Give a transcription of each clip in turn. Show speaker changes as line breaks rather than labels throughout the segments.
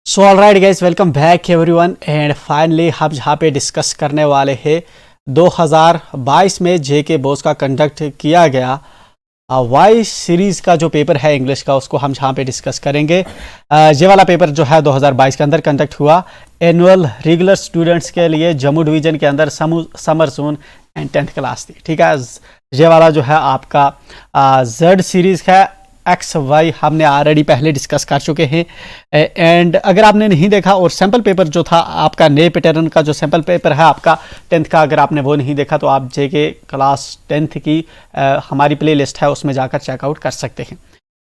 So alright guys, welcome back everyone and finally हम यहाँ पे डिस्कस करने वाले हैं 2022 में जेके बोस का कंडक्ट किया गया वाई सीरीज़ का जो पेपर है इंग्लिश का, उसको हम यहाँ पे डिस्कस करेंगे। ये वाला पेपर जो है 2022 के अंदर कंडक्ट हुआ एनुअल रेगुलर स्टूडेंट्स के लिए जम्मू डिवीज़न के अंदर summer zone and 10th class थी। ठीक है, ये वाला जो है आपका जेड सीरीज़ है। एक्स वाई हमने ऑलरेडी पहले डिस्कस कर चुके हैं एंड अगर आपने नहीं देखा और सैम्पल पेपर जो था आपका नए पैटर्न का जो सैम्पल पेपर है आपका 10th का, अगर आपने वो नहीं देखा तो आप जेके क्लास 10th की हमारी प्ले लिस्ट है उसमें जाकर चेकआउट कर सकते हैं।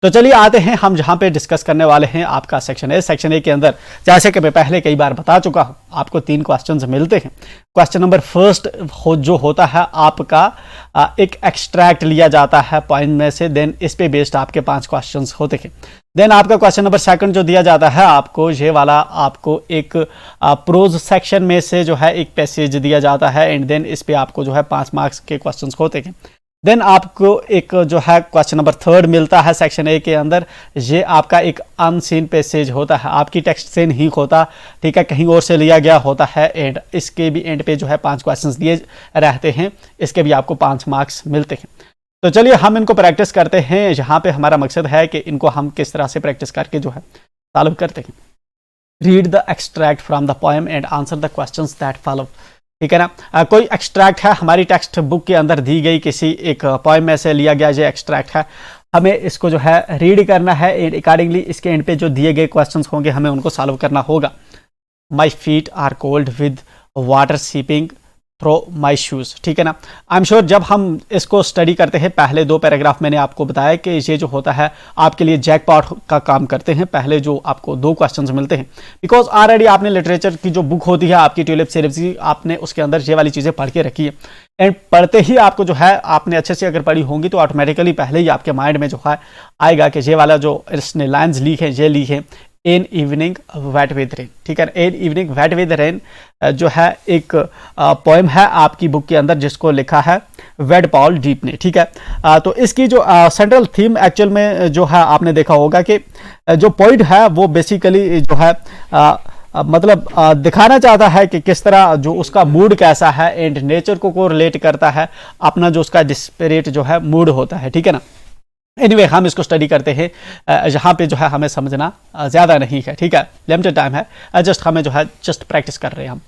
तो चलिए आते हैं, हम जहाँ पे डिस्कस करने वाले हैं आपका सेक्शन ए। सेक्शन ए के अंदर जैसे कि मैं पहले कई बार बता चुका हूँ, आपको 3 क्वेश्चंस मिलते हैं। क्वेश्चन नंबर फर्स्ट जो होता है आपका एक एक्सट्रैक्ट लिया जाता है पॉइंट में से, देन इस पे बेस्ड आपके 5 क्वेश्चंस होते हैं। देन आपका क्वेश्चन नंबर सेकंड जो दिया जाता है आपको, ये वाला आपको एक प्रोज सेक्शन में से जो है एक पैसेज दिया जाता है एंड देन इस पे आपको जो है 5 मार्क्स के क्वेश्चंस होते हैं। देन आपको एक जो है क्वेश्चन नंबर थर्ड मिलता है सेक्शन ए के अंदर। ये आपका एक अनसीन पैसेज होता है, आपकी टेक्स्ट से नहीं होता, ठीक है, कहीं और से लिया गया होता है एंड इसके भी एंड पे जो है 5 क्वेश्चंस दिए रहते हैं, इसके भी आपको 5 मार्क्स मिलते हैं। तो चलिए हम इनको प्रैक्टिस करते हैं। यहाँ पे हमारा मकसद है कि इनको हम किस तरह से प्रैक्टिस करके जो है सॉल्व करते हैं। Read the extract from the poem and answer the questions that follow. ठीक है ना, कोई एक्सट्रैक्ट है हमारी टेक्स्ट बुक के अंदर दी गई किसी एक पोएम में से लिया गया जो एक्सट्रैक्ट है, हमें इसको जो है रीड करना है एंड अकॉर्डिंगली इसके एंड पे जो दिए गए क्वेश्चंस होंगे हमें उनको सॉल्व करना होगा। My feet are cold with water seeping through my shoes. ठीक है ना, आई एम श्योर जब हम इसको स्टडी करते हैं, पहले 2 पैराग्राफ मैंने आपको बताया कि ये जो होता है आपके लिए जैकपॉट का काम करते हैं। पहले जो आपको 2 क्वेश्चंस मिलते हैं, बिकॉज ऑलरेडी आपने लिटरेचर की जो बुक होती है आपकी ट्यूलिप सीरीज की, आपने उसके अंदर ये वाली चीज़ें पढ़ के रखी है एंड पढ़ते ही आपको जो है आपने अच्छे से अगर पढ़ी होंगी तो ऑटोमेटिकली पहले ही आपके माइंड में जो है आएगा कि ये वाला जो इसने लाइन्स ली है ये ली है in evening wet with rain. ठीक है, in evening wet with rain जो है एक पोएम है आपकी बुक के अंदर जिसको लिखा है वेड पॉल डीप ने। ठीक है, तो इसकी जो सेंट्रल थीम एक्चुअल में जो है आपने देखा होगा कि जो पॉइंट है वो बेसिकली जो है मतलब दिखाना चाहता है कि किस तरह जो उसका मूड कैसा है एंड नेचर को रिलेट करता है अपना जो उसका डिस्परेट जो है मूड होता है। ठीक है ना, एनीवे हम इसको स्टडी करते हैं। यहाँ पे जो है हमें समझना ज़्यादा नहीं है, ठीक है, लिमिटेड टाइम है, जस्ट हमें जो है जस्ट प्रैक्टिस कर रहे हैं हम।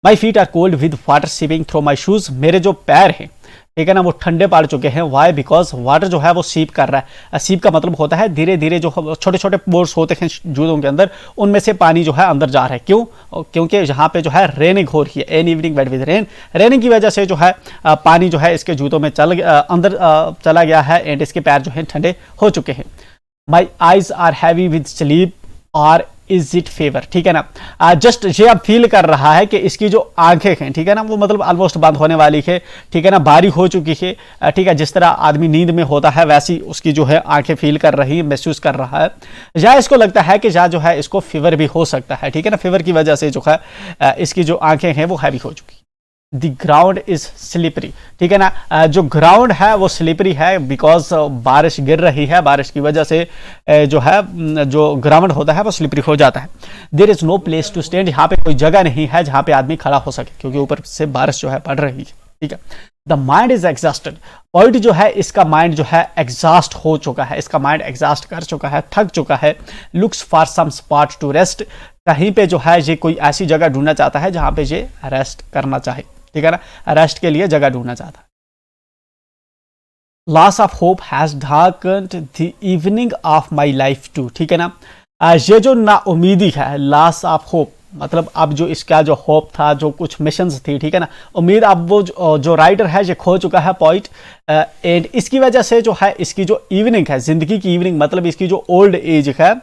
My feet are cold with water seeping through my shoes. मेरे जो पैर हैं, ठीक है ना, वो ठंडे पड़ चुके हैं। वाई? बिकॉज वाटर जो है वो सीप कर रहा है। सीप का मतलब होता है धीरे धीरे जो छोटे छोटे पोर्स होते हैं जूतों के अंदर, उनमें से पानी जो है अंदर जा रहा है। क्यों? क्योंकि यहाँ पे जो है रेनिंग हो रही है। An evening wet with rain, raining की वजह से जो है पानी जो है इसके जूतों में अंदर चला गया है एंड इसके पैर जो है ठंडे हो चुके हैं। My eyes are heavy with sleep और इज इट फेवर। ठीक है ना, जस्ट ये अब फील कर रहा है कि इसकी जो आंखें हैं, ठीक है ना, वो मतलब ऑलमोस्ट बंद होने वाली है। ठीक है ना, बारी हो चुकी है। ठीक है, जिस तरह आदमी नींद में होता है वैसी उसकी जो है आंखें फील कर रही है, महसूस कर रहा है। या इसको लगता है कि या जो है इसको फीवर भी हो सकता है। ठीक है ना, फीवर की वजह से जो है इसकी जो आंखें हैं वो हैवी हो चुकी। The ground is slippery. ठीक है ना, जो ग्राउंड है वो स्लिपरी है बिकॉज बारिश गिर रही है, बारिश की वजह से जो है जो ग्राउंड होता है वो स्लिपरी हो जाता है। There is no place to stand, यहाँ पे कोई जगह नहीं है जहाँ पे आदमी खड़ा हो सके क्योंकि ऊपर से बारिश जो है पड़ रही है। ठीक है, the mind is exhausted. Point जो है इसका माइंड जो है एग्जॉस्ट हो चुका है, इसका माइंड एग्जॉस्ट कर चुका है, थक चुका है। Looks for some spot to rest, कहीं पे जो है ये कोई ऐसी जगह ढूंढना चाहता है जहां पे ये रेस्ट करना चाहे। ठीक है ना, रेस्ट के लिए जगह ढूंढना चाहता है। Loss of hope has darkened the evening of my life too. ठीक है ना, ये जो नाउमीदी है, लॉस ऑफ होप मतलब अब जो इसका जो होप था, जो कुछ मिशंस थी, ठीक है ना, उम्मीद अब वो जो राइटर है ये खो चुका है पॉइंट एंड इसकी वजह से जो है इसकी जो इवनिंग है, जिंदगी की इवनिंग मतलब इसकी जो ओल्ड एज है,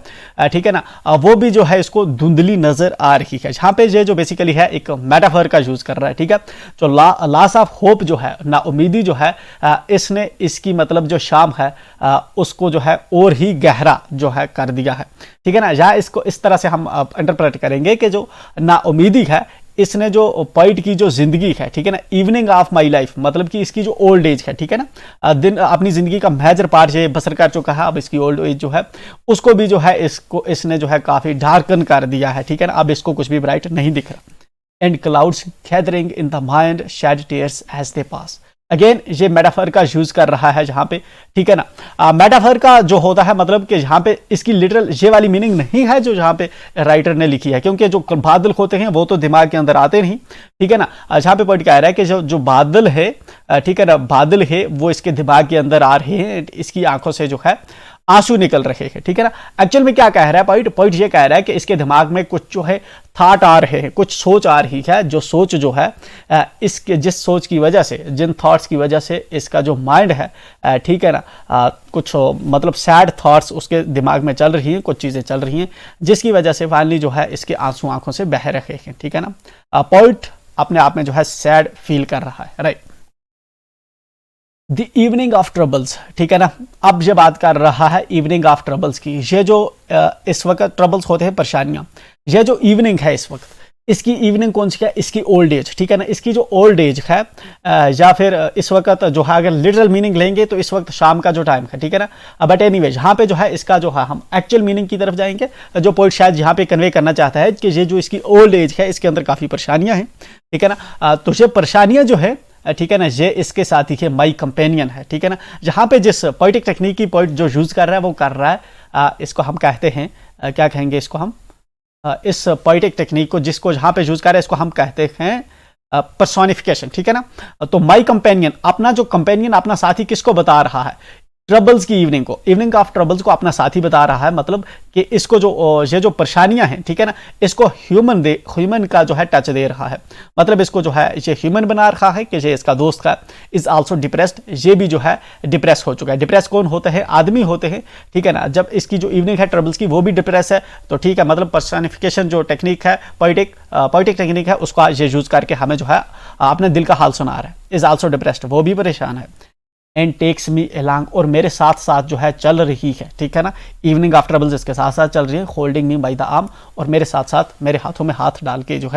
ठीक है ना, वो भी जो है इसको धुंधली नजर आ रही है। यहाँ पे ये जो बेसिकली है एक मेटाफर का यूज कर रहा है। ठीक है, जो लॉस ऑफ होप जो है, ना उम्मीदी जो है, इसने इसकी मतलब जो शाम है उसको जो है और ही गहरा जो है कर दिया है। ठीक है ना, या इसको इस तरह से हम इंटरप्रेट करेंगे कि जो ना उम्मीदी है इसने जो पोइट की जो जिंदगी है, ठीक है ना, इवनिंग ऑफ माई लाइफ, मतलब कि इसकी जो ओल्ड एज है, ठीक है ना, दिन अपनी जिंदगी का मेजर पार्ट ये बसर कर चुका है, अब इसकी ओल्ड एज जो है उसको भी जो है इसको इसने जो है काफी डार्कन कर दिया है, ठीक है ना, अब इसको कुछ भी ब्राइट नहीं दिख रहा। And clouds gathering in the mind shed tears as they pass. Again ये मेटाफर का यूज कर रहा है जहां पे, ठीक है ना, मेटाफर का जो होता है मतलब कि जहां पे इसकी लिटरल ये वाली मीनिंग नहीं है जो जहां पे राइटर ने लिखी है, क्योंकि जो बादल होते हैं वो तो दिमाग के अंदर आते नहीं, ठीक है ना। जहां पे पॉइंट कह रहा है कि जो बादल है, ठीक है ना, बादल है वो इसके दिमाग के अंदर आ रहे हैं, इसकी आंखों से जो है आंसू निकल रहे हैं, ठीक है ना। एक्चुअल में क्या कह रहा है पॉइंट ये कह रहा है कि इसके दिमाग में कुछ जो है थॉट आ रहे हैं, कुछ सोच आ रही है, जो सोच जो है इसके जिस सोच की वजह से, जिन थॉट्स की वजह से इसका जो माइंड है, ठीक है ना, कुछ मतलब सैड थॉट्स उसके दिमाग में चल रही हैं, कुछ चीज़ें चल रही हैं जिसकी वजह से फाइनली जो है इसके आंसू आंखों से बह रहे हैं, ठीक है ना। पॉइंट अपने आप में जो है सैड फील कर रहा है, right. The evening of troubles, ठीक है ना, अब ये बात कर रहा है इवनिंग ऑफ ट्रबल्स की। ये जो इस वक्त ट्रबल्स होते हैं, परेशानियां, ये जो इवनिंग है इस वक्त, इसकी इवनिंग कौन सी है, इसकी ओल्ड एज, ठीक है ना, इसकी जो ओल्ड एज है या फिर इस वक्त जो है अगर लिटरल मीनिंग लेंगे तो इस वक्त शाम का जो टाइम है, ठीक है ना। बट एनीवे यहाँ पे जो है इसका जो है हम एक्चुअल मीनिंग की तरफ जाएंगे, जो पॉइंट शायद यहाँ पे कन्वे करना चाहता है कि ये जो इसकी ओल्ड एज है इसके अंदर काफ़ी परेशानियाँ हैं, ठीक है ना। तो ये परेशानियाँ जो है, ठीक है ना, ये इसके साथ ही माई कंपेनियन है, ठीक है ना। जहाँ पे जिस पोइटिक टेक्निक की पॉइंट जो यूज कर रहा है वो कर रहा है, इसको हम कहते हैं क्या कहेंगे इसको हम, इस पोइटिक टेक्निक को जिसको जहाँ पे यूज कर रहा है इसको हम कहते हैं पर्सोनिफिकेशन, ठीक है ना। तो माई कंपेनियन, अपना जो कंपेनियन, अपना साथी किसको बता रहा है, ट्रबल्स की इवनिंग को, इवनिंग ऑफ ट्रबल्स को अपना साथी बता रहा है, मतलब कि इसको जो ये जो परेशानियां हैं, ठीक है ना, इसको ह्यूमन का जो है टच दे रहा है, मतलब इसको जो है ये ह्यूमन बना रहा है कि ये इसका दोस्त का इज आल्सो डिप्रेस्ड, ये भी जो है डिप्रेस हो चुका है। डिप्रेस कौन होते हैं, आदमी होते हैं, ठीक है ना। जब इसकी जो इवनिंग है ट्रबल्स की वो भी डिप्रेस है, तो ठीक है, मतलब पर्सनिफिकेशन जो टेक्निक है, पोइटिक टेक्निक है, उसका ये यूज करके हमें जो है अपने दिल का हाल सुना रहा है। इज आल्सो डिप्रेस्ड, वो भी परेशान है। एंड टेक्स मी अलॉन्ग, और मेरे साथ साथ जो है चल रही है, ठीक है ना। इवनिंग आफ्टर ट्रबल्स इसके साथ साथ चल रही है, holding me by the arm, और मेरे साथ साथ मेरे हाथों में हाथ डाल के जो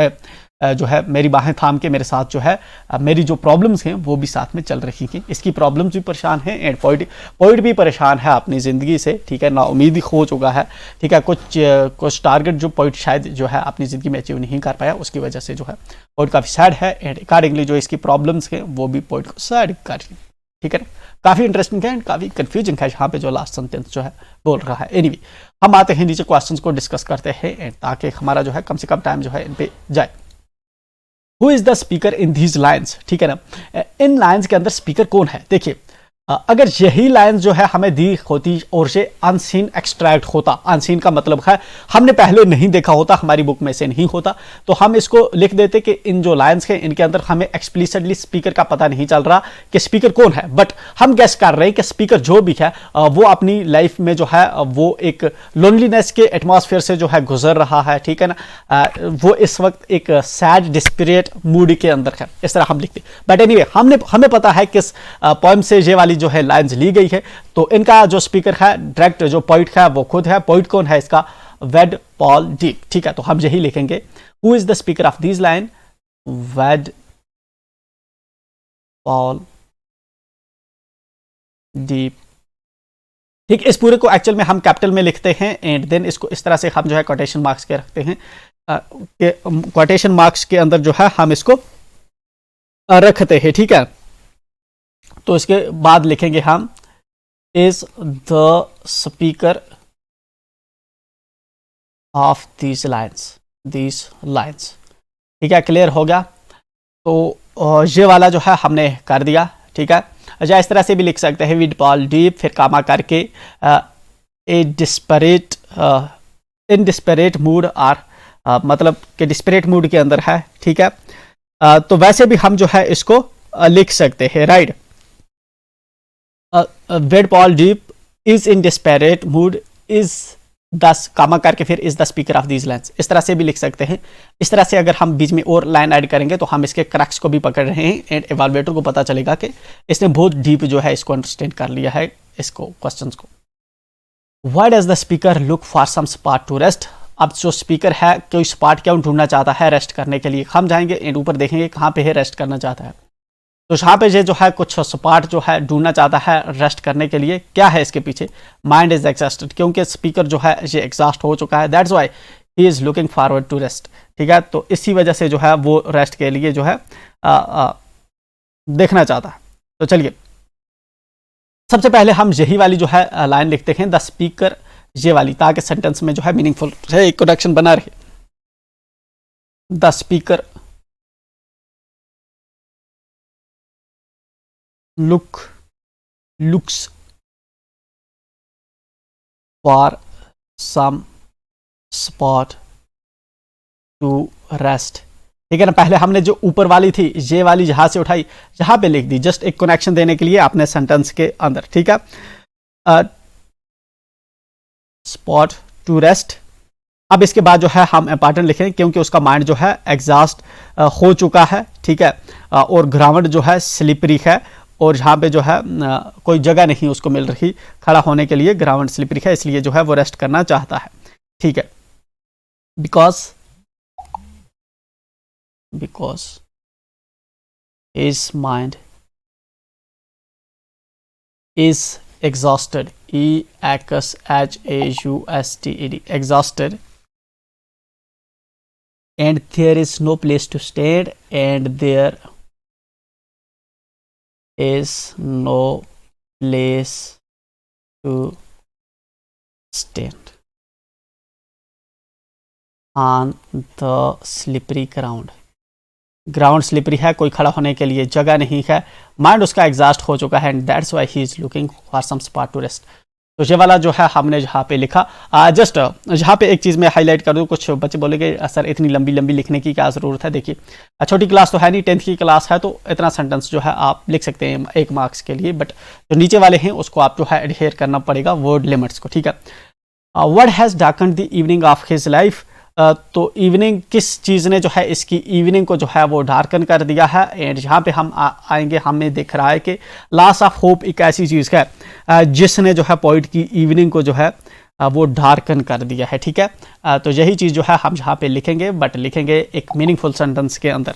है मेरी बाहें थाम के मेरे साथ जो है मेरी जो प्रॉब्लम्स हैं वो भी साथ में चल रही हैं। इसकी प्रॉब्लम्स भी परेशान हैं एंड पोइट भी परेशान है अपनी ज़िंदगी से, ठीक है ना, उम्मीद खो चुका है, ठीक है। कुछ टारगेट जो पोइट शायद जो है अपनी ज़िंदगी में अचीव नहीं कर पाया, उसकी वजह से जो है पोइट काफ़ी सैड है एंड अकॉर्डिंगली जो इसकी प्रॉब्लम्स हैं वो भी पोइट को सैड कर रही है, ठीक है ना। काफ़ी इंटरेस्टिंग है एंड काफ़ी कंफ्यूजिंग है यहाँ पे जो लास्ट सेंटेंस जो है बोल रहा है। एनीवे हम आते हैं नीचे क्वेश्चंस को डिस्कस करते हैं एंड ताकि हमारा जो है कम से कम टाइम जो है इन पे जाए। Who is the speaker in these lines, ठीक है ना, इन लाइन्स के अंदर स्पीकर कौन है। देखिए अगर यही लाइन जो है हमें दी होती और ये अनसीन एक्सट्रैक्ट होता, अनसीन का मतलब है हमने पहले नहीं देखा होता, हमारी बुक में से नहीं होता, तो हम इसको लिख देते कि इन जो लाइन्स हैं इनके अंदर हमें एक्सप्लिसिटली स्पीकर का पता नहीं चल रहा कि स्पीकर कौन है, बट हम गेस कर रहे हैं कि स्पीकर जो भी है वो अपनी लाइफ में जो है वो एक लोनलीनेस के एटमॉस्फेयर से जो है गुजर रहा है, ठीक है ना। वो इस वक्त एक सैड डिस्पिरेट मूड के अंदर है, इस तरह हम लिखते। बट एनीवे हमें पता है किस पोएम से ये वाली जो है लाइंस ली गई है, तो इनका जो स्पीकर है डायरेक्ट जो पोइट है वो खुद है। पोइट कौन है इसका, वेड पॉल डीप, ठीक है। तो हम यही लिखेंगे, who is the speaker of this line, wade Paul deep, ठीक। इस पूरे को एक्चुअल में हम कैपिटल में लिखते हैं एंड देन इसको इस तरह से हम जो है कोटेशन मार्क्स के रखते हैं, कोटेशन मार्क्स के अंदर जो है हम इसको रखते हैं, ठीक है। तो इसके बाद लिखेंगे हम, is the speaker of these lines, ठीक है। क्लियर हो गया। तो ये वाला जो है हमने कर दिया, ठीक है। अच्छा इस तरह से भी लिख सकते हैं, विद पॉल डीप फिर कामा करके इन डिस्परेट मूड, और मतलब कि डिस्परेट मूड के अंदर है, ठीक है। तो वैसे भी हम जो है इसको लिख सकते हैं, right. Wade Paul deep is in desperate mood, is this comma करके फिर is the speaker of these lines, इस तरह से भी लिख सकते हैं। इस तरह से अगर हम बीच में और लाइन ऐड करेंगे तो हम इसके क्रक्स को भी पकड़ रहे हैं एंड एवाल्युएटर को पता चलेगा कि इसने बहुत डीप जो है इसको अंडरस्टैंड कर लिया है इसको क्वेश्चंस को। Why does the speaker look for some spot to rest, अब जो स्पीकर है कोई स्पॉट क्यों ढूंढना चाहता है रेस्ट करने के लिए, हम जाएंगे एंड ऊपर देखेंगे कहाँ पे है रेस्ट करना चाहता है। तो यहाँ पे ये जो है कुछ स्पॉट जो है ढूंढना चाहता है रेस्ट करने के लिए, क्या है इसके पीछे, माइंड इज एग्जॉस्टेड, क्योंकि स्पीकर जो है ये एग्जॉस्ट हो चुका है, that's why he is looking forward to rest. ठीक है, तो इसी वजह से जो है वो रेस्ट के लिए जो है देखना चाहता है। तो चलिए सबसे पहले हम यही वाली जो है लाइन लिखते हैं, द स्पीकर, ये वाली, ताकि सेंटेंस में जो है मीनिंगफुल है, कनेक्शन बना रहे। The speaker looks for some spot to rest। ठीक है ना, पहले हमने जो ऊपर वाली थी ये वाली जहां से उठाई यहां पे लिख दी, जस्ट एक कनेक्शन देने के लिए आपने सेंटेंस के अंदर। ठीक है, स्पॉट टू रेस्ट। अब इसके बाद जो है हम इंपॉर्टेंट लिखें क्योंकि उसका माइंड जो है एग्जॉस्ट हो चुका है। ठीक है, और ग्राउंड जो है स्लिपरी है और यहाँ पे जो है कोई जगह नहीं उसको मिल रही खड़ा होने के लिए, ग्राउंड स्लिपरी है, इसलिए जो है वो रेस्ट करना चाहता है। ठीक है, because his mind is exhausted, exhausted, exhausted, and there is no place to stand, and there is no place to stand on the slippery ground। Ground slippery है, कोई खड़ा होने के लिए जगह नहीं है, माइंड उसका एग्जॉस्ट हो चुका है, and that's why he is looking for some spot to rest. तो ये वाला जो है हमने जहाँ पे लिखा, जस्ट यहाँ पे एक चीज़ मैं हाईलाइट कर दूँ, कुछ बच्चे बोलेंगे सर इतनी लंबी लंबी लिखने की क्या ज़रूरत है। देखिए छोटी क्लास तो है नहीं, 10th की क्लास है, तो इतना सेंटेंस जो है आप लिख सकते हैं 1 मार्क्स के लिए, बट जो नीचे वाले हैं उसको आप जो है एडहेयर करना पड़ेगा वर्ड लिमिट्स को। ठीक है, what has darkened the evening of his life. तो इवनिंग किस चीज़ ने जो है इसकी इवनिंग को जो है वो डार्कन कर दिया है, एंड यहाँ पे हम आएंगे, हमें दिख रहा है कि लॉस ऑफ होप एक ऐसी चीज़ है जिसने जो है पोइट की इवनिंग को जो है वो डार्कन कर दिया है। ठीक है, तो यही चीज़ जो है हम यहाँ पे लिखेंगे, बट लिखेंगे एक मीनिंगफुल सेंटेंस के अंदर।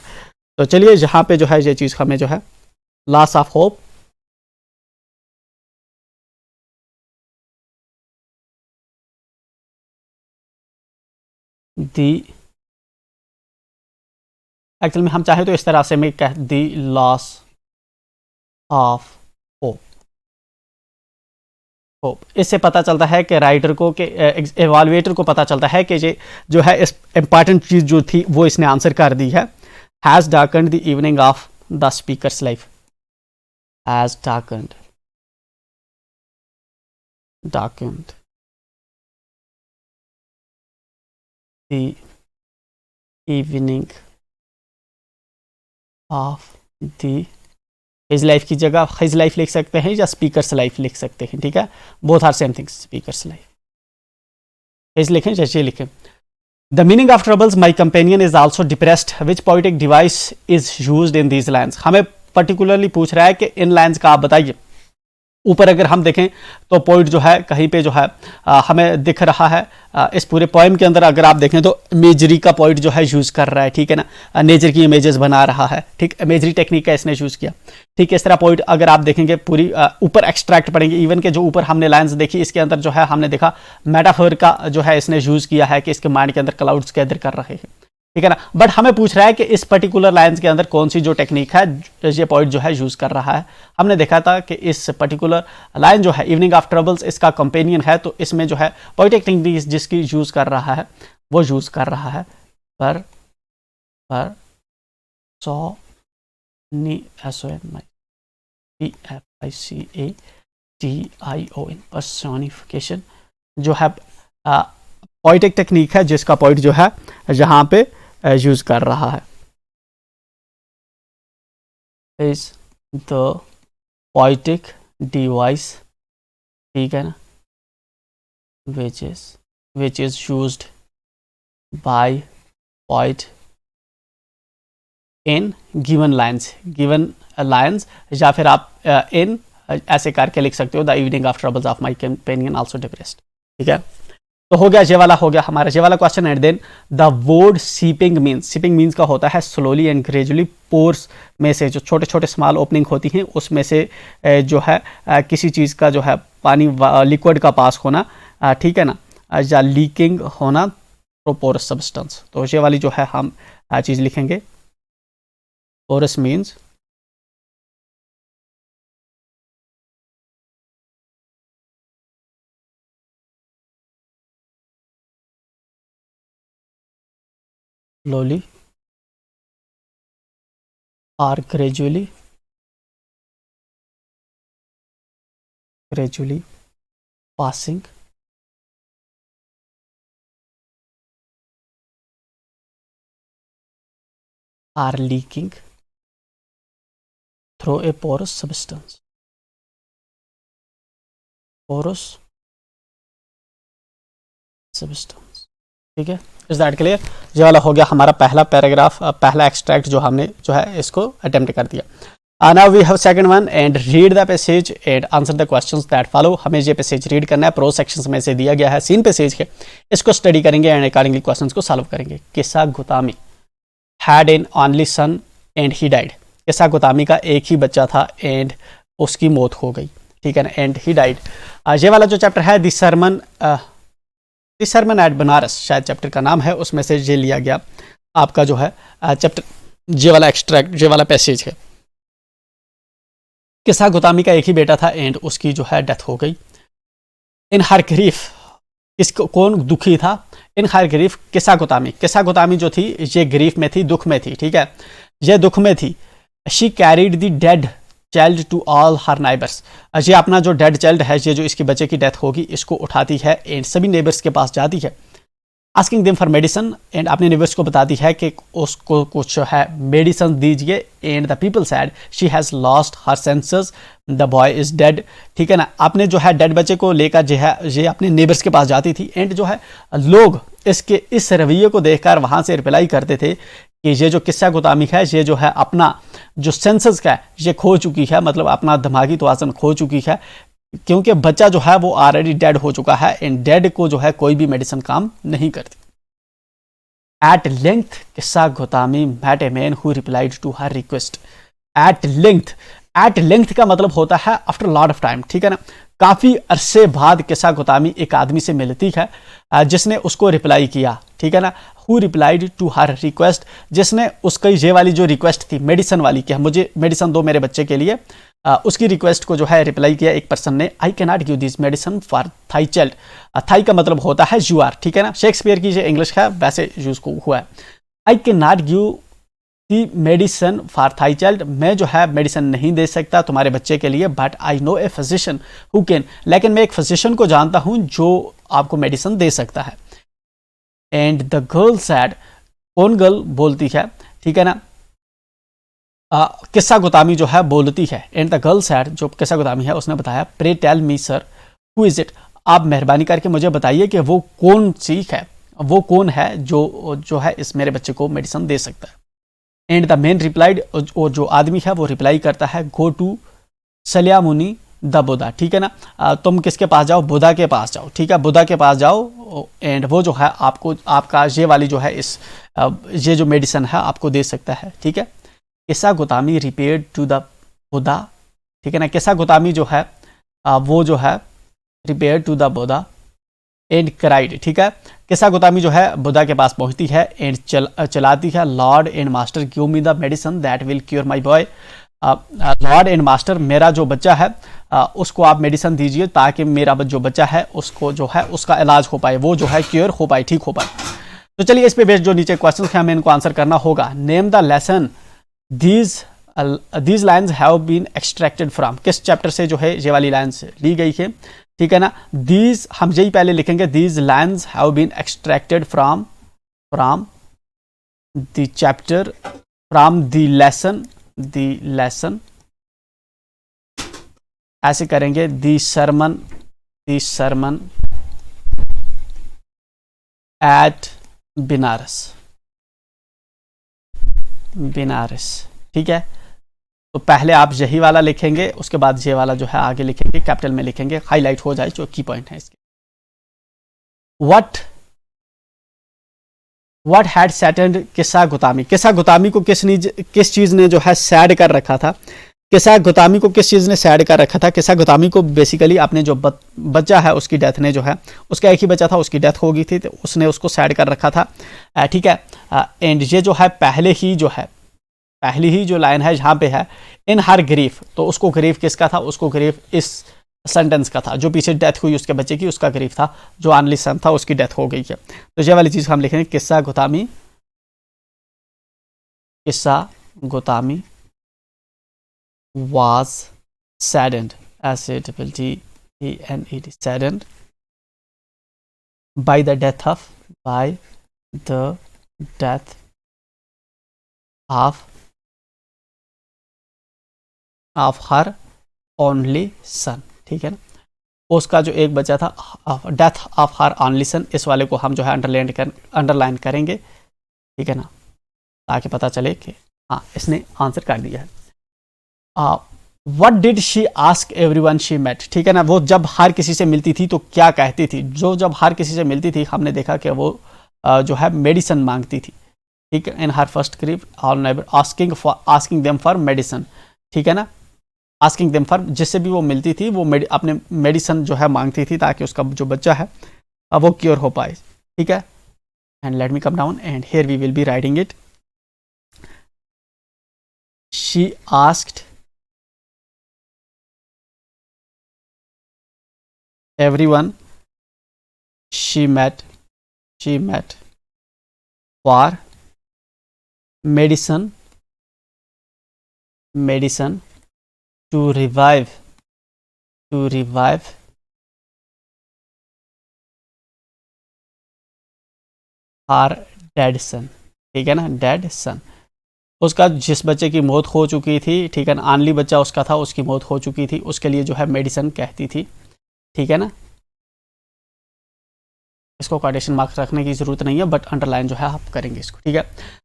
तो चलिए यहाँ पे जो है ये चीज़ हमें जो है loss of hope, the, actual में हम चाहे तो इस तरह से मैं कह दी लॉस ऑफ होप। इससे पता चलता है कि राइटर को, कि एवाल्युएटर को पता चलता है कि ये जो है इस इंपॉर्टेंट चीज़ जो थी वो इसने आंसर कर दी है। Has darkened the evening of the speaker's life, has darkened the evening of the, his life की जगह हिज लाइफ लिख सकते हैं या स्पीकर्स लाइफ लिख सकते हैं। ठीक है, both are same things, speaker's life, his लिखें जैसे लिखें। The meaning of troubles my companion is also depressed, which poetic device is used in these lines. हमें पर्टिकुलरली पूछ रहा है कि इन लाइन्स का आप बताइए। ऊपर अगर हम देखें तो पोइट जो है कहीं पे जो है हमें दिख रहा है, इस पूरे पोएम के अंदर अगर आप देखें तो इमेजरी का पोइट जो है यूज़ कर रहा है। ठीक है ना, नेचर की इमेजेस बना रहा है। ठीक, इमेजरी टेक्निक का इसने यूज़ किया। ठीक है, इस तरह पोइट अगर आप देखेंगे पूरी ऊपर एक्सट्रैक्ट पढ़ेंगे, इवन के जो ऊपर हमने लाइन्स देखी इसके अंदर जो है हमने देखा मेटाफर का जो है इसने यूज़ किया है कि इसके माइंड के अंदर क्लाउड्स गैदर कर रहे हैं। ठीक है ना, बट हमें पूछ रहा है कि इस पर्टिकुलर लाइन्स के अंदर कौन सी जो टेक्निक है ये पोइट जो है यूज़ कर रहा है। हमने देखा था कि इस पर्टिकुलर लाइन जो है इवनिंग ऑफ ट्रबल्स इसका कंपेनियन है, तो इसमें जो है पोइटिक टेक्निक जिसकी यूज़ कर रहा है वो यूज़ कर रहा है पर सो नी SONIFICATION, पर्सोनिफिकेशन जो है पोइटिक टेक्निक है जिसका पोइट जो है यहाँ पे यूज कर रहा है। इज द पोइटिक डिवाइस, ठीक है ना, which is used by poet in given lines, या फिर आप इन ऐसे करके लिख सकते हो, the evening of troubles of my companion also depressed. ठीक है, तो हो गया, ये वाला हो गया हमारा ये वाला question. And then the word seeping means का होता है स्लोली एंड ग्रेजुअली, पोर्स में से जो छोटे छोटे स्मॉल ओपनिंग होती हैं उसमें से जो है किसी चीज़ का जो है पानी लिक्विड का पास होना, ठीक है ना, या लीकिंग होना थ्रू पोरस सब्सटेंस। तो ये वाली जो है हम चीज़ लिखेंगे, porous means slowly or gradually passing or leaking through a porous substance, porous substance। ठीक है, इज दैट क्लियर? ये वाला हो गया हमारा पहला पैराग्राफ, पहला एक्सट्रैक्ट जो हमने जो है इसको अटेम्प्ट कर दिया। Now we have second one, and read the passage and answer the questions that follow. हमें ये पैसेज रीड करना है, प्रो सेक्शंस में से दिया गया है, सीन पैसेज के, इसको स्टडी करेंगे एंड अकॉर्डिंगली क्वेश्चंस को सॉल्व करेंगे। Kisa Gotami had an only son and he died. Kisa Gotami का एक ही बच्चा था एंड उसकी मौत हो गई, ठीक है ना, एंड ही डाइड। ये वाला जो चैप्टर है दिस सरमन एट बनारस, शायद चैप्टर का नाम है, उसमें से ये लिया गया आपका जो है चैप्टर, ये वाला एक्सट्रैक्ट, ये वाला पैसेज है। किस्सा गुतामी का एक ही बेटा था एंड उसकी जो है डेथ हो गई। इन हर ग्रीफ, इसको कौन दुखी था? इन हर ग्रीफ किस्सा गुतामी जो थी ये ग्रीफ में थी, दुख में थी, ठीक है, ये दुख में थी। She carried the dead child to all her neighbours. ये अपना जो डेड चाइल्ड है, ये जो इसके बच्चे की डेथ होगी, इसको उठाती है एंड सभी नेबर्स के पास जाती है, asking them for medicine, and अपने नेबर्स को बताती है कि उसको कुछ है मेडिसिन दीजिए। And the people sad she has lost her senses, the boy is dead, ठीक है ना। आपने जो है डेड बच्चे को लेकर जो है ये अपने नेबर्स के पास जाती थी एंड जो है लोग इसके इस रवैये को देखकर वहाँ से रिप्लाई करते थे कि ये जो किस्सा गुतामी है, ये जो है अपना जो सेंसेस का है ये खो चुकी है, मतलब अपना दिमागी तवाज़ुन खो चुकी है, क्योंकि बच्चा जो है वो ऑलरेडी डेड हो चुका है एंड डेड को जो है कोई भी मेडिसिन काम नहीं करती। At length Kisa Gotami met a man who replied to her request. At length का मतलब होता है आफ्टर लॉट ऑफ टाइम, ठीक है ना, काफ़ी अरसे बाद किस्सा गुतामी एक आदमी से मिलती है जिसने उसको रिप्लाई किया, ठीक है ना, who replied to her request, जिसने उसकी ये वाली जो रिक्वेस्ट थी मेडिसिन वाली कि मुझे मेडिसिन दो मेरे बच्चे के लिए, उसकी रिक्वेस्ट को जो है रिप्लाई किया एक पर्सन ने। I can not give this medicine for thy child. Thy का मतलब होता है यू आर, ठीक है ना, शेक्सपियर की जो इंग्लिश है वैसे यूज को हुआ है। I can not give the medicine for thy child, मैं जो है मेडिसिन नहीं दे सकता तुम्हारे बच्चे के लिए, but I know a physician who can, लेकिन मैं एक फिजिशियन को जानता हूँ जो आपको मेडिसिन दे सकता है। एंड द गर्ल सैड, कौन गर्ल बोलती है, ठीक है ना, किस्सा गुतामी जो है बोलती है। एंड द गर्ल सैड, जो किस्सा गुतामी है उसने बताया, pray tell me sir who is it, आप मेहरबानी करके मुझे बताइए कि वो कौन सी है, वो कौन है जो है इस मेरे बच्चे को मेडिसिन दे सकता है। एंड द मैन रिप्लाइड, और जो आदमी है वो रिप्लाई करता है, गो टू सल्यामुनि द बुद्धा, ठीक है ना, तुम किसके पास जाओ? बुद्धा के पास जाओ, ठीक है, बुद्धा के पास जाओ एंड वो जो है आपको आपका ये वाली जो है इस ये जो मेडिसिन है आपको दे सकता है, ठीक है। किस्सा गुतामी रिपेयर्ड टू द बुद्धा, ठीक है ना, किस्सा गुतामी जो है वो जो है repaired to the Buddha and cried, ठीक है, किस्सा गुतामी जो है बुद्धा के पास पहुंचती है एंड चलाती है, Lord and master give me the medicine that will cure my boy. Lord and master, मेरा जो बच्चा है उसको आप मेडिसिन दीजिए ताकि मेरा जो बच्चा है उसको जो है उसका इलाज हो पाए, वो जो है क्योर हो पाए, ठीक हो पाए। तो चलिए इस पे बेस्ड जो नीचे क्वेश्चन हैं हमें इनको आंसर करना होगा। Name the lesson these lines have been extracted from, किस चैप्टर से जो है ये वाली लाइन्स ली गई है, ठीक है ना। दीज हम यही पहले लिखेंगे, these lines have been extracted from the chapter, from the lesson, ऐसे करेंगे, द सरमन एट बनारस, ठीक है। तो पहले आप यही वाला लिखेंगे, उसके बाद ये वाला जो है आगे लिखेंगे, कैपिटल में लिखेंगे, हाईलाइट हो जाए जो की पॉइंट है इसके। व्हाट हैड सैडेंड किस्सा गुतामी को किस चीज ने जो है सैड कर रखा था। किस्सा गुतामी को किस चीज़ ने सैड कर रखा था। किस्सा गुतामी को बेसिकली अपने जो बच्चा है उसकी डेथ ने जो है, उसका एक ही बच्चा था, उसकी डेथ हो गई थी, तो उसने उसको सैड कर रखा था। ठीक है। एंड ये जो है पहली ही जो लाइन है जहाँ पे है इन हर ग्रीफ, तो उसको ग्रीफ किसका था, उसको ग्रीफ इस सेंटेंस का था। जो पीछे डेथ हुई उसके बच्चे की, उसका ग्रीफ था। जो ऑनली सन था उसकी डेथ हो गई है। तो ये वाली चीज़ हम लिखेंगे किस्सा गुतामी was saddened, saddened by the death of her only son। ठीक है ना, उसका जो एक बच्चा था, death of her only son, इस वाले को हम जो है अंडरलाइन करेंगे। ठीक है ना, ताकि पता चले कि हाँ इसने आंसर कर दिया है। What did she ask everyone she met. ठीक है ना, वो जब हर किसी से मिलती थी तो क्या कहती थी। जब हर किसी से मिलती थी हमने देखा कि वो जो है मेडिसिन मांगती थी। ठीक है, in her first grief all neighbour asking them for medicine. ठीक है ना, आस्किंग देम फॉर, जिससे भी वो मिलती थी वो अपने मेडिसिन जो है मांगती थी ताकि उसका जो बच्चा है वो क्योर हो पाए। ठीक है, and let me come down and here we will be writing it. She asked everyone she met for medicine to revive her dead son। ठीक है ना, डेड सन, उसका जिस बच्चे की मौत हो चुकी थी। ठीक है ना, आनली बच्चा उसका था, उसकी मौत हो चुकी थी, उसके लिए जो है मेडिसिन कहती थी। ठीक है ना, इसको कोटेशन मार्क्स रखने की जरूरत नहीं है, बट अंडरलाइन जो है आप करेंगे इसको। ठीक है,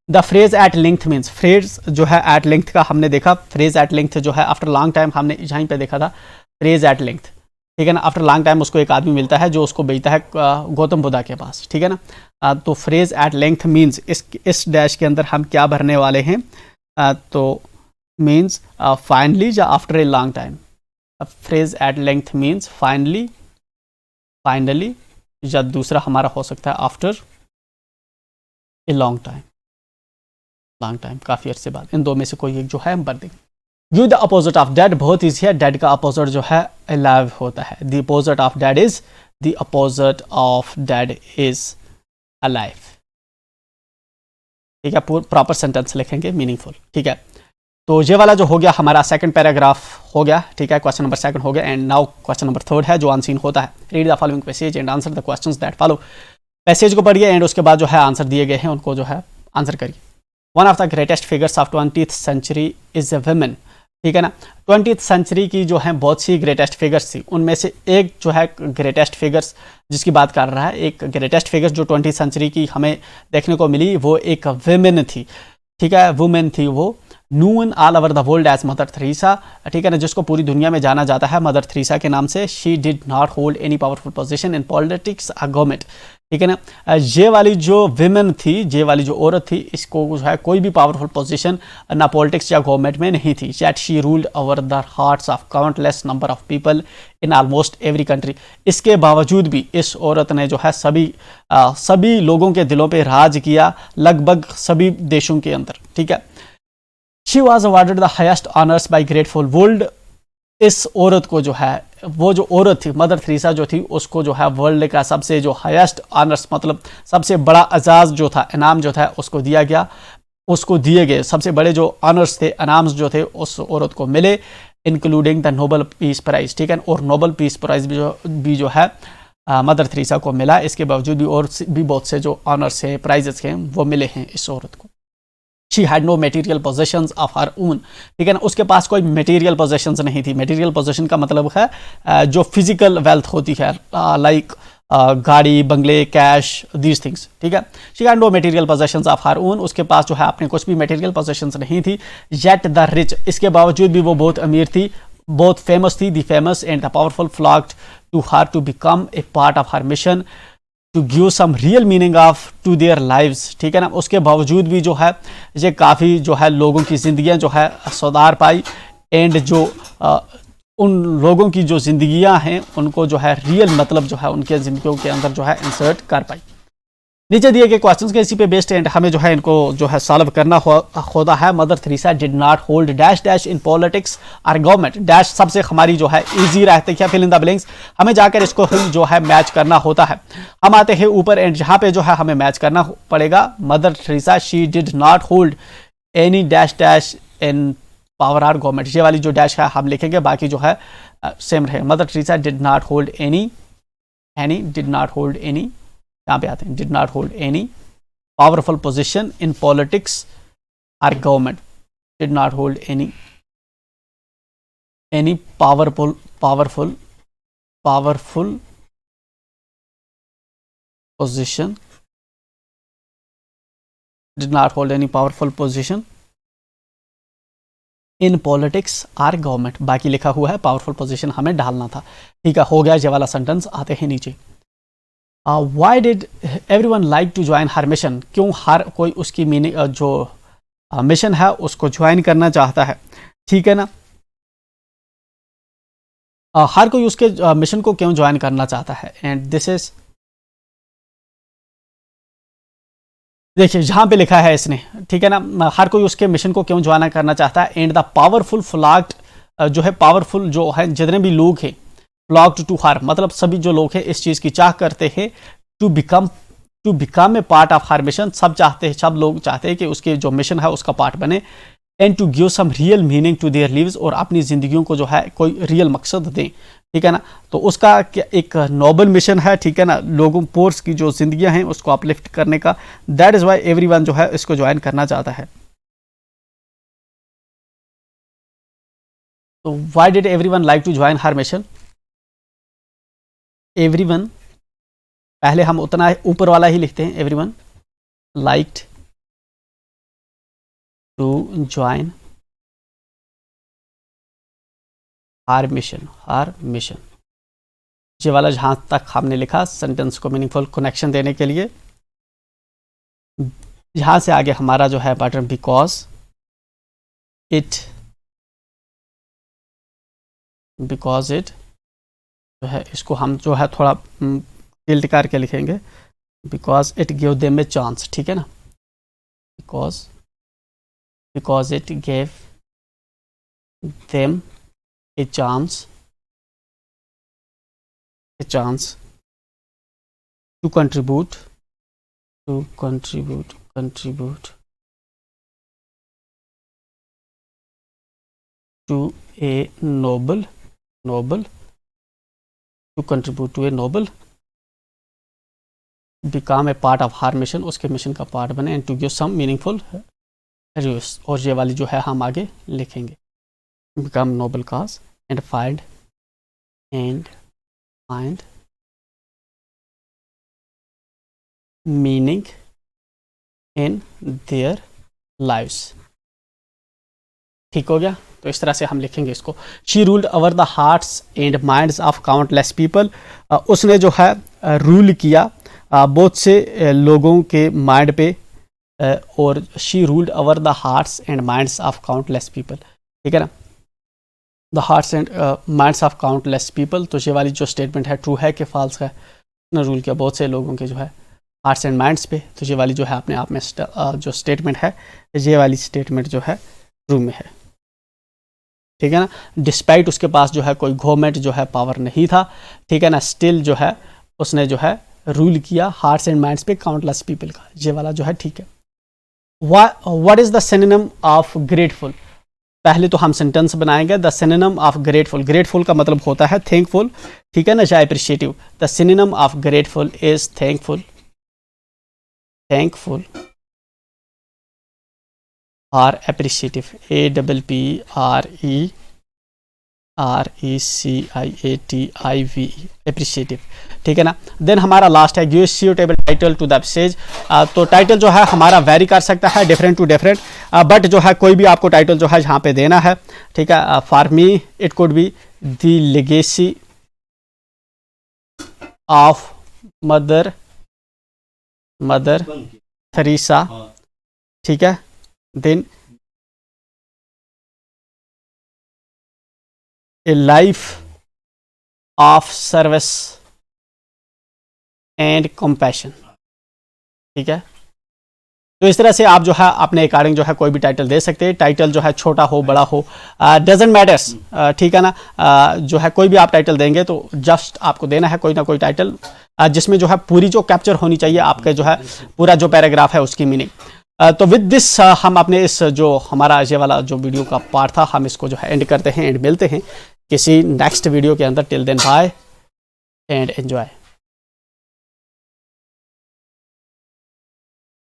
the phrase at length means, phrase जो है एट लेंथ का हमने देखा। फ्रेज एट लेंथ जो है आफ्टर लॉन्ग टाइम हमने यहीं पे देखा था, फ्रेज एट लेंथ। ठीक है ना, आफ्टर लॉन्ग टाइम उसको एक आदमी मिलता है जो उसको भेजता है गौतम बुद्धा के पास। ठीक है ना, तो फ्रेज एट लेंथ मीन्स इस डैश के अंदर हम क्या भरने वाले हैं, तो मीन्स फाइनली या after a long time. Phrase at length means finally, या दूसरा हमारा हो सकता है आफ्टर ए लॉन्ग टाइम, काफी अरसे बाद। इन दो में से कोई एक जो है हम भर देंगे। You the opposite of dead, बहुत ईजी है। डेड का अपोजिट जो है अलाइव होता है। The opposite of dead is alive. ठीक है, प्रॉपर सेंटेंस लिखेंगे, मीनिंगफुल। ठीक है, तो ये वाला जो हो गया हमारा सेकंड पैराग्राफ हो गया। ठीक है, क्वेश्चन नंबर सेकंड हो गया। And now question number third है जो अनसीन होता है। Read the following passage and answer the questions that follow. Passage को पढ़िए एंड उसके बाद जो है आंसर दिए गए हैं उनको जो है आंसर करिए। One of the greatest figures of 20th century is a women. ठीक है ना, 20th सेंचुरी की जो है बहुत सी ग्रेटेस्ट फिगर्स थी, उनमें से एक जो है ग्रेटेस्ट फिगर्स जिसकी बात कर रहा है, एक ग्रेटेस्ट फिगर्स जो 20th सेंचुरी की हमें देखने को मिली, वो एक वुमेन थी। ठीक है, वुमेन थी वो, known all over the world as Mother Teresa. ठीक है ना, जिसको पूरी दुनिया में जाना जाता है मदर थेरेसा के नाम से। She did not hold any powerful position in politics और गवर्नमेंट। ठीक है ना, ये वाली जो विमेन थी, ये वाली जो औरत थी, इसको जो है कोई भी पावरफुल पोजीशन ना पॉलिटिक्स या गवर्नमेंट में नहीं थी। yet she ruled over the hearts of countless number of people in almost every country. इसके बावजूद भी इस औरत ने जो है सभी लोगों के दिलों पे राज किया, लगभग सभी देशों के अंदर। ठीक है, she was awarded the highest honours by grateful world. इस औरत को जो है, वो जो औरत थी मदर थेरेसा जो थी, उसको जो है वर्ल्ड का सबसे जो हाईएस्ट ऑनर्स, मतलब सबसे बड़ा एजाज जो था, इनाम जो था, उसको दिया गया। उसको दिए गए सबसे बड़े जो ऑनर्स थे, इनाम्स जो थे, उस औरत को मिले, including the Nobel peace prize. ठीक है, और नोबल पीस प्राइज भी जो है मदर थेरेसा को मिला। इसके बावजूद भी और भी बहुत से जो ऑनर्स हैं, प्राइजेस हैं, वो मिले हैं इस औरत को। She had no material possessions of her own. ठीक है ना, उसके पास कोई मटेरियल पोजेशंस नहीं थी। मटेरियल पोजेशन का मतलब है जो फिजिकल वेल्थ होती है, लाइक गाड़ी, बंगले, कैश, दीज थिंग्स। ठीक है, she had no material possessions of her own. उसके पास जो है अपने कुछ भी मटेरियल पोजेशंस नहीं थी। येट द रिच, इसके बावजूद भी वो बहुत अमीर थी, बहुत फेमस थी। The famous and the powerful flocked to her to become a part of her mission. To give some real meaning of to their lives, ठीक है ना। उसके बावजूद भी जो है ये काफ़ी जो है लोगों की ज़िंदगियां जो है सुधार पाई, एंड जो उन लोगों की जो ज़िंदगियां हैं उनको जो है रियल मतलब जो है उनके ज़िंदगियों के अंदर जो है इंसर्ट कर पाई। नीचे दिए गए क्वेश्चंस के इसी पे बेस्ड एंड हमें जो है इनको जो है सॉल्व करना होता है। Mother Teresa did not hold dash dash in politics और गवर्नमेंट डैश सबसे हमारी जो है इजी रहते क्या फिल इन द ब्लैंक्स, हमें जाकर इसको जो है मैच करना होता है। हम आते हैं ऊपर एंड जहाँ पे जो है हमें मैच करना पड़ेगा। Mother Teresa she did not hold any dash dash in power or government, ये वाली जो डैश है हम लिखेंगे, बाकी जो है सेम रहे। Mother Teresa did not hold any did not hold any, यहाँ पे आते हैं, did not hold any powerful position in politics और government, did not hold any powerful position, did not hold any powerful position in politics और government, बाकी लिखा हुआ है पावरफुल पोजिशन हमें डालना था। ठीक है, हो गया ये वाला सेंटेंस। आते हैं नीचे। Why did everyone like to join her mission, क्यों हर कोई उसकी मीनिंग जो मिशन है उसको ज्वाइन करना चाहता है, ठीक है ना। हर कोई उसके मिशन को क्यों ज्वाइन करना चाहता है, एंड दिस इज, देखिए जहां पे लिखा है इसने, ठीक है ना, हर कोई उसके मिशन को क्यों ज्वाइन करना चाहता है। एंड द पावरफुल फ्लॉक्ड, जो है पावरफुल जो है जितने भी लोग हैं, फ्लॉक्ड टू हर मतलब सभी जो लोग हैं इस चीज़ की चाह करते हैं, to become a part of her mission, सब चाहते हैं, सब लोग चाहते हैं कि उसके जो मिशन है उसका पार्ट बने। And to give some real meaning to their lives, और अपनी ज़िंदगियों को जो है कोई रियल मकसद दें, ठीक है ना। तो उसका एक नोबल मिशन है, ठीक है ना, लोगों पोर्स की जो जिंदगियां हैं उसको अपलिफ्ट करने का। दैट इज़ वाई एवरीवन जो है इसको ज्वाइन करना चाहता है। तो why did everyone like to join her mission, everyone पहले हम उतना ऊपर वाला ही लिखते हैं, everyone liked to join her mission, ये वाला जहां तक हमने लिखा सेंटेंस को मीनिंगफुल कनेक्शन देने के लिए। यहां से आगे हमारा जो है पैटर्न बिकॉज इट जो है इसको हम जो है थोड़ा टिल्ट करके लिखेंगे, because it give them a chance, ठीक है ना, because it gave them a chance to contribute to a noble to contribute to a noble, become a part of her mission, उसके मिशन का पार्ट बने, and to give some meaningful use, और ये वाली जो है हम आगे लिखेंगे, become noble cause and find meaning in their lives। ठीक हो गया। तो इस तरह से हम लिखेंगे इसको। She ruled over the hearts and minds of countless people, उसने जो है रूल किया बहुत से लोगों के माइंड पे, और she ruled over the hearts and minds of countless people, ठीक है ना, the hearts and minds of countless people. तो ये वाली जो स्टेटमेंट है ट्रू है कि फॉल्स है, उसने रूल किया बहुत से लोगों के जो है हार्ट्स एंड माइंड्स पे। तो ये वाली जो है अपने आप में जो स्टेटमेंट है, ये वाली स्टेटमेंट जो है ट्रू में है, ठीक है ना। डिस्पाइट उसके पास जो है कोई गवर्नमेंट जो है पावर नहीं था, ठीक है ना, स्टिल जो है उसने जो है रूल किया हार्ट्स एंड माइंड्स पे काउंटलेस पीपल का, ये वाला जो है ठीक है। What is the synonym of grateful, पहले तो हम सेंटेंस बनाएंगे। द सिनोनिम ऑफ ग्रेटफुल का मतलब होता है थैंकफुल, ठीक है ना, या appreciative. The synonym of grateful is thankful और अप्रिशिएटिव, APPRECIATIVE, अप्रिशिएटिव, ठीक है ना। देन हमारा लास्ट है give suitable title to the message. तो टाइटल जो है हमारा वेरी कर सकता है डिफरेंट टू डिफरेंट, बट जो है कोई भी आपको टाइटल जो है यहाँ पे देना है, ठीक है। For me it could be the legacy of mother mother Teresa, ठीक है। Then a life of service and compassion, ठीक है। तो इस तरह से आप जो है अपने अकॉर्डिंग जो है कोई भी टाइटल दे सकते हैं। टाइटल जो है छोटा हो बड़ा हो डजेंट मैटर्स, ठीक है ना। जो है कोई भी आप टाइटल देंगे तो जस्ट आपको देना है कोई ना कोई टाइटल जिसमें जो है पूरी जो कैप्चर होनी चाहिए आपके जो है पूरा जो पैराग्राफ है उसकी मीनिंग। तो विद दिस हम अपने इस जो हमारा ये वाला जो वीडियो का पार्ट था हम इसको जो है एंड करते हैं एंड मिलते हैं किसी नेक्स्ट वीडियो के अंदर। Till then bye and enjoy.